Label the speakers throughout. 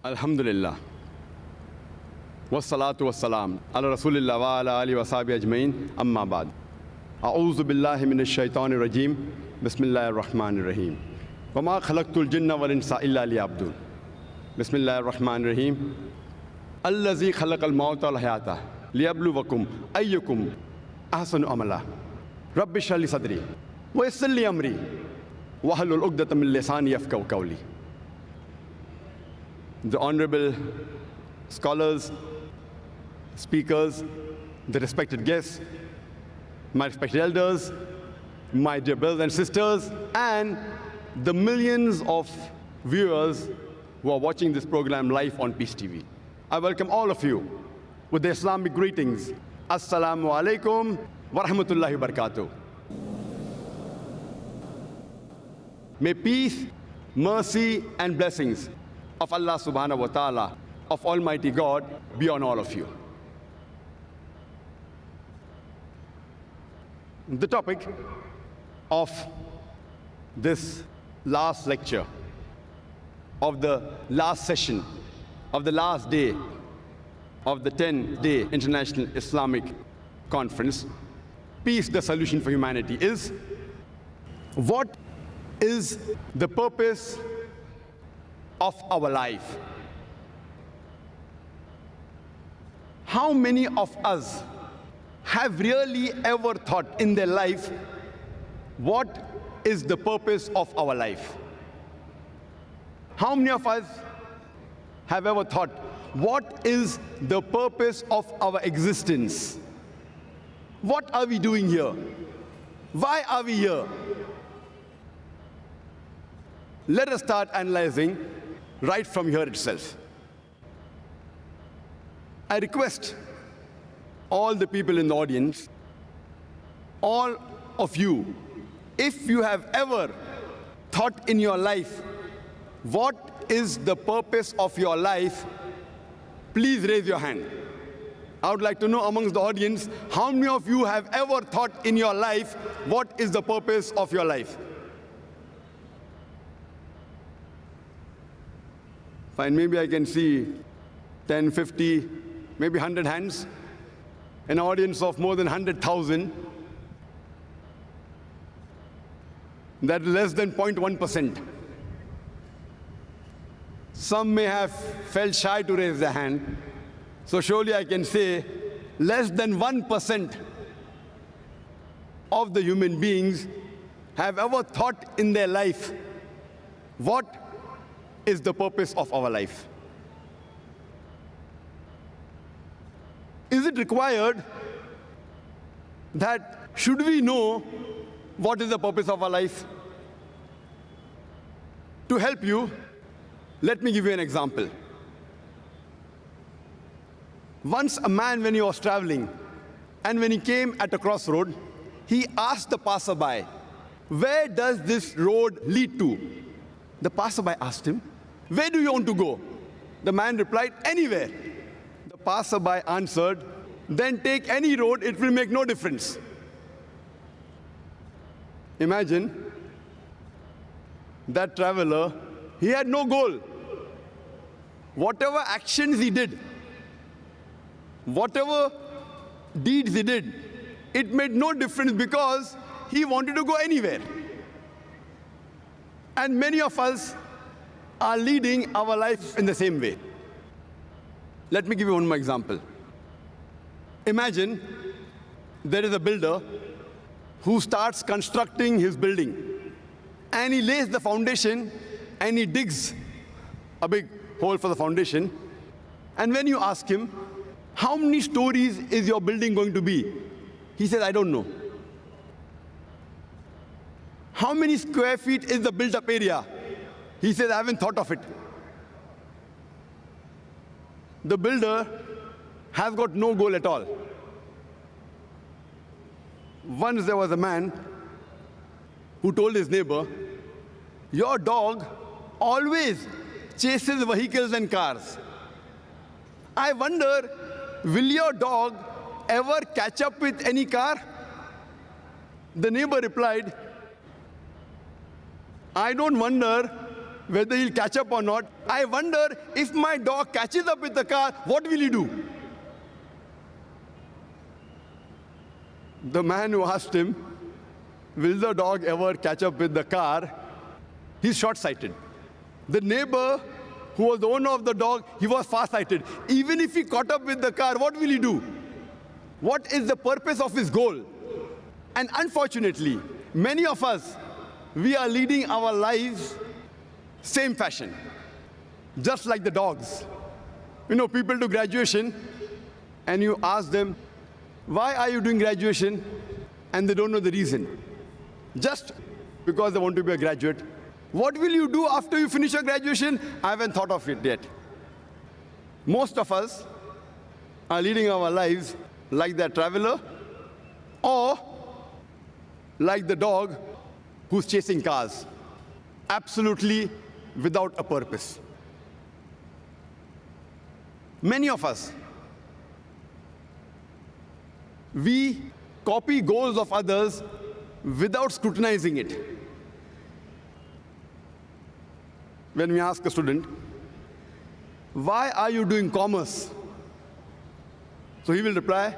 Speaker 1: Alhamdulillah. Wassalatu wassalam ala Rasulillah wa ala alihi wa sahbihi ajmain. Amma ba'd. A'udhu billahi minash shaitanir rajim. Bismillahir rahmanir rahim. Wa ma khalaqtul jinna wal insa illa liya'budun. Bismillahir rahmanir rahim. Allazi khalaqal mauta wal hayata liyabluwakum ayyukum ahsanu amala. Rabbi shrah li sadri wa yassir li amri wahlul 'uqdatam min lisani yafqahu qawli. The honorable scholars, speakers, the respected guests, my respected elders, my dear brothers and sisters, and the millions of viewers who are watching this program live on Peace TV. I welcome all of you with the Islamic greetings. Assalamu alaikum wa rahmatullahi wa barakatuh. May peace, mercy, and blessings of Allah subhanahu wa ta'ala, of Almighty God, be on all of you. The topic of this last lecture, of the last session, of the last day of the 10-day International Islamic Conference, Peace, the Solution for Humanity, is what is the purpose of our life? How many of us have really ever thought in their life what is the purpose of our life? How many of us have ever thought what is the purpose of our existence? What are we doing here? Why are we here? Let us start analyzing right from here itself. I request all the people in the audience, all of you, if you have ever thought in your life, what is the purpose of your life, please raise your hand. I would like to know amongst the audience, how many of you have ever thought in your life, what is the purpose of your life? Fine, maybe I can see 10, 50, maybe 100 hands. An audience of more than 100,000. That is less than 0.1%. Some may have felt shy to raise their hand. So surely I can say less than 1% of the human beings have ever thought in their life, what is the purpose of our life? Is it required that should we know what is the purpose of our life? To help you, let me give you an example. Once a man, when he was traveling, and when he came at a crossroad, he asked the passerby, "Where does this road lead to?" The passerby asked him, "Where do you want to go?" The man replied, "Anywhere." The passerby answered, "Then take any road, it will make no difference." Imagine that traveler, he had no goal. Whatever actions he did, whatever deeds he did, it made no difference because he wanted to go anywhere. And many of us are leading our life in the same way. Let me give you one more example. Imagine there is a builder who starts constructing his building, and he lays the foundation and he digs a big hole for the foundation. And when you ask him, "How many stories is your building going to be?" he says, "I don't know." "How many square feet is the built-up area?" He says, "I haven't thought of it." The builder has got no goal at all. Once there was a man who told his neighbor, "Your dog always chases vehicles and cars. I wonder, will your dog ever catch up with any car?" The neighbor replied, "I don't wonder whether he'll catch up or not. I wonder if my dog catches up with the car, what will he do? The man who asked him, will the dog ever catch up with the car? He's short-sighted. The neighbor who was the owner of the dog, he was far-sighted. Even if he caught up with the car, what will he do? What is the purpose of his goal? And unfortunately, many of us, we are leading our lives same fashion, just like the dogs. You know, people do graduation, and you ask them, why are you doing graduation? And they don't know the reason. Just because they want to be a graduate. What will you do after you finish your graduation? I haven't thought of it yet. Most of us are leading our lives like the traveler or like the dog who's chasing cars, absolutely without a purpose. Many of us, we copy goals of others without scrutinizing it. When we ask a student, why are you doing commerce? So he will reply,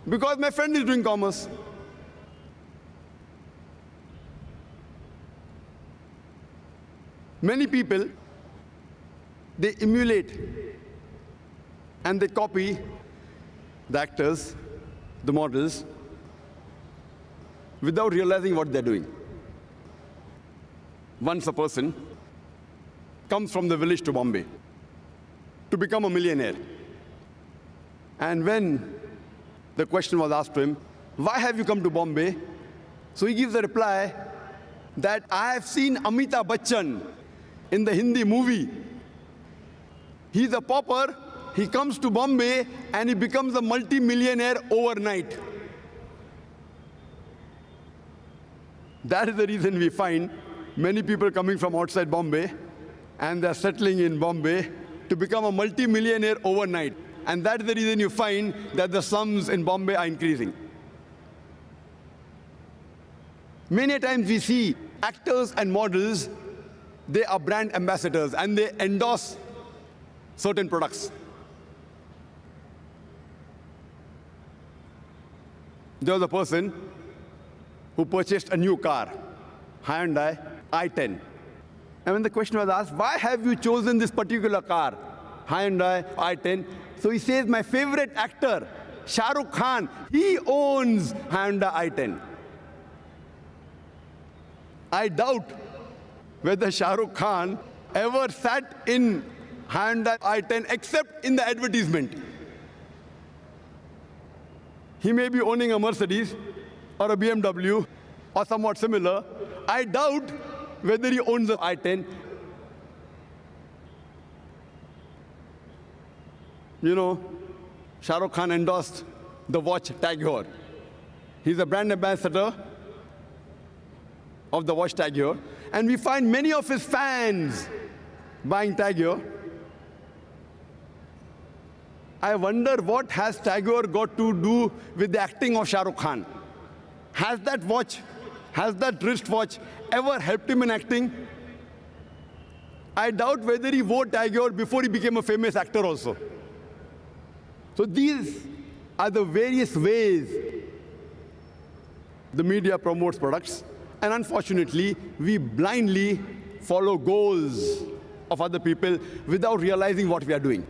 Speaker 1: because my friend is doing commerce. Many people, they emulate and they copy the actors, the models, without realizing what they're doing. Once a person comes from the village to Bombay to become a millionaire. And when the question was asked to him, why have you come to Bombay? So he gives a reply that I have seen Amitabh Bachchan in the Hindi movie. He's a pauper, he comes to Bombay and he becomes a multi-millionaire overnight. That is the reason we find many people coming from outside Bombay and they're settling in Bombay to become a multi-millionaire overnight. And that's the reason you find that the slums in Bombay are increasing. Many times we see actors and models, they are brand ambassadors and they endorse certain products. There was a person who purchased a new car, Hyundai i10. And when the question was asked, why have you chosen this particular car, Hyundai i10? So he says, my favorite actor, Shah Rukh Khan, he owns Hyundai i10. I doubt whether Shah Rukh Khan ever sat in Hyundai i10 except in the advertisement. He may be owning a Mercedes or a BMW or somewhat similar. I doubt whether he owns an i10. You know, Shah Rukh Khan endorsed the watch Tag Heuer. He's a brand ambassador of the watch Tag Heuer. And we find many of his fans buying Tag Heuer. I wonder what has Tag Heuer got to do with the acting of Shah Rukh Khan? Has that watch, has that wristwatch ever helped him in acting? I doubt whether he wore Tag Heuer before he became a famous actor also. So these are the various ways the media promotes products. And unfortunately, we blindly follow goals of other people without realizing what we are doing.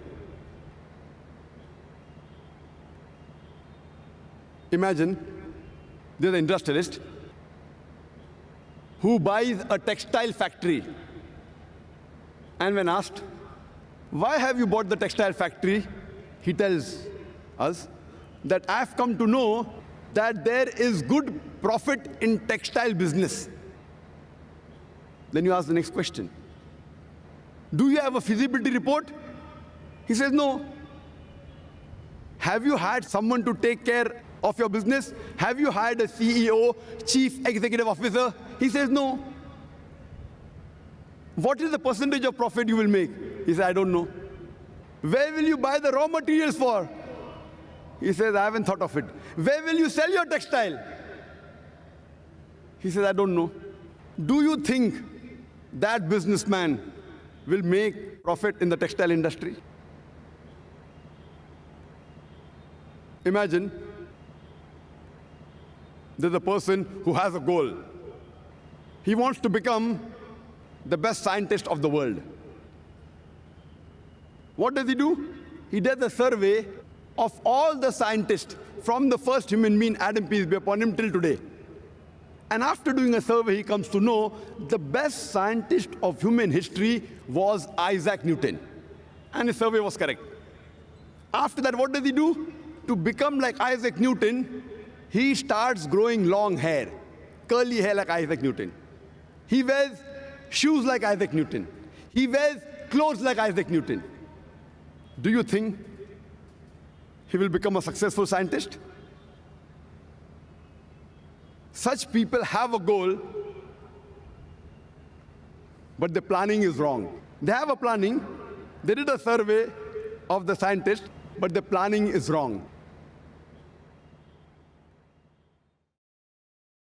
Speaker 1: Imagine there's an industrialist who buys a textile factory. And when asked, why have you bought the textile factory? He tells us that I've come to know that there is good profit in textile business. Then you ask the next question. Do you have a feasibility report? He says, no. Have you hired someone to take care of your business? Have you hired a CEO, chief executive officer? He says, no. What is the percentage of profit you will make? He says, I don't know. Where will you buy the raw materials for? He says, I haven't thought of it. Where will you sell your textile? He says, I don't know. Do you think that businessman will make profit in the textile industry? Imagine there's a person who has a goal. He wants to become the best scientist of the world. What does he do? He does a survey of all the scientists from the first human being, Adam, peace be upon him, till today. And after doing a survey, he comes to know the best scientist of human history was Isaac Newton. And his survey was correct. After that, what does he do? To become like Isaac Newton, he starts growing long hair, curly hair like Isaac Newton. He wears shoes like Isaac Newton. He wears clothes like Isaac Newton. Do you think he will become a successful scientist? Such people have a goal, but the planning is wrong. They have a planning. They did a survey of the scientists, but the planning is wrong.